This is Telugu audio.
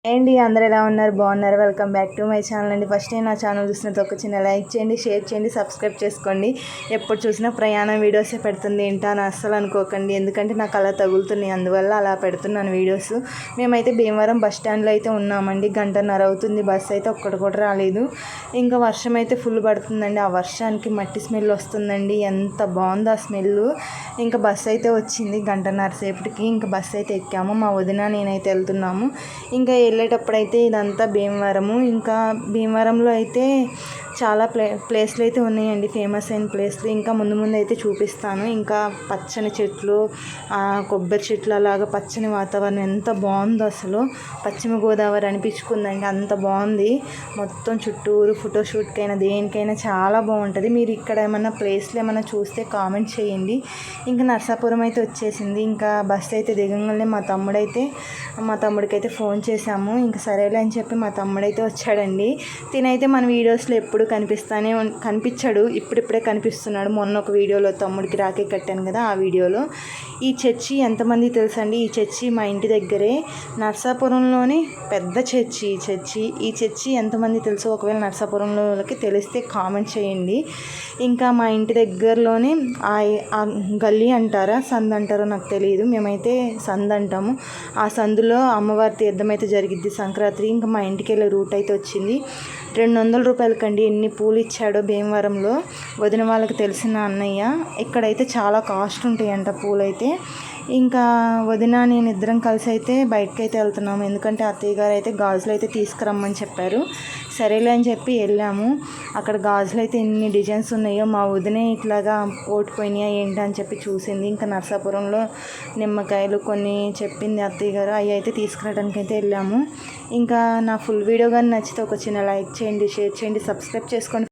ఏంటి అందరు ఎలా ఉన్నారు? బాగున్నారు? Welcome back to my channel అండి. ఫస్ట్ టైం నా ఛానల్ చూసినట్టు ఒక చిన్న లైక్ చేయండి, షేర్ చేయండి, సబ్స్క్రైబ్ చేసుకోండి. ఎప్పుడు చూసినా ప్రయాణం వీడియోసే పెడుతుంది ఏంటా అని అస్సలు అనుకోకండి, ఎందుకంటే నాకు అలా తగులుతున్నాయి, అందువల్ల అలా పెడుతున్నాను వీడియోస్. మేమైతే భీమవరం బస్ స్టాండ్లో అయితే ఉన్నామండి. 1 గంటన్నర అవుతుంది, బస్సు అయితే ఒక్కటి కూడా రాలేదు. ఇంకా వర్షం అయితే ఫుల్ పడుతుందండి. ఆ వర్షానికి మట్టి స్మెల్ వస్తుందండి, ఎంత బాగుందో ఆ స్మెల్. ఇంకా బస్సు అయితే వచ్చింది 1 గంటన్నర సేపటికి. ఇంకా బస్సు అయితే ఎక్కాము, మా వదిన నేనైతే వెళ్తున్నాము. ఇంకా వెళ్ళేటప్పుడైతే ఇదంతా భీమవరము. ఇంకా భీమవరంలో అయితే చాలా ప్లేస్లు అయితే ఉన్నాయండి, ఫేమస్ అయిన ప్లేస్లు. ఇంకా ముందు ముందు అయితే చూపిస్తాను. ఇంకా పచ్చని చెట్లు, కొబ్బరి చెట్లు, అలాగా పచ్చని వాతావరణం ఎంత బాగుందో అసలు. పశ్చిమ గోదావరి అనిపించుకుందండి, అంత బాగుంది. మొత్తం చుట్టూరు ఫోటోషూట్కైనా దేనికైనా చాలా బాగుంటుంది. మీరు ఇక్కడ ఏమన్నా ప్లేస్లు ఏమన్నా చూస్తే కామెంట్ చేయండి. ఇంకా నర్సాపురం అయితే వచ్చేసింది. ఇంకా బస్సు అయితే దిగంగానే మా తమ్ముడికి అయితే ఫోన్ చేశాము. ఇంకా సరేలే అని చెప్పి మా తమ్ముడైతే వచ్చాడండి. తినైతే మన వీడియోస్లో ఎప్పుడు కనిపించాడు, ఇప్పుడిప్పుడే కనిపిస్తున్నాడు. మొన్న ఒక వీడియోలో తమ్ముడికి రాఖీ కట్టాను కదా, ఆ వీడియోలో. ఈ చర్చి ఎంతమంది తెలుసండి? ఈ చర్చి మా ఇంటి దగ్గరే, నర్సాపురంలోని పెద్ద చర్చి ఈ చర్చి ఎంతమంది తెలుసు? ఒకవేళ నర్సాపురంలోకి తెలిస్తే కామెంట్ చేయండి. ఇంకా మా ఇంటి దగ్గరలోనే ఆ గల్లీ అంటారా, సందు అంటారో నాకు తెలియదు, మేమైతే సందు అంటాము. ఆ సందులో అమ్మవారి తీర్థం అయితే జరిగిద్ది సంక్రాంతి. ఇంకా మా ఇంటికి వెళ్ళే రూట్ అయితే వచ్చింది. 200 రూపాయలకండి ఎన్ని పూలు ఇచ్చాడో భీమవరంలో. వదిన వాళ్ళకి తెలిసిన అన్నయ్య. ఇక్కడైతే చాలా కాస్ట్ ఉంటాయంట పూలైతే. ఇంకా వదిన నేను ఇద్దరం కలిసి అయితే బయటకు అయితే వెళ్తున్నాము, ఎందుకంటే అత్తయ్య గారు అయితే గాజులు అయితే తీసుకురమ్మని చెప్పారు. సరేలే అని చెప్పి వెళ్ళాము. అక్కడ గాజులు అయితే ఎన్ని డిజైన్స్ ఉన్నాయో, మా వదినే ఇట్లాగా ఓడిపోయినాయా ఏంటి అని చెప్పి చూసింది. ఇంకా నర్సాపురంలో నిమ్మకాయలు కొన్ని చెప్పింది అత్తయ్య గారు, అవి అయితే తీసుకురావడానికి అయితే వెళ్ళాము. ఇంకా నా ఫుల్ వీడియో కానీ నచ్చితే ఒక చిన్న లైక్ చేయండి, షేర్ చేయండి, సబ్స్క్రైబ్ చేసుకోండి.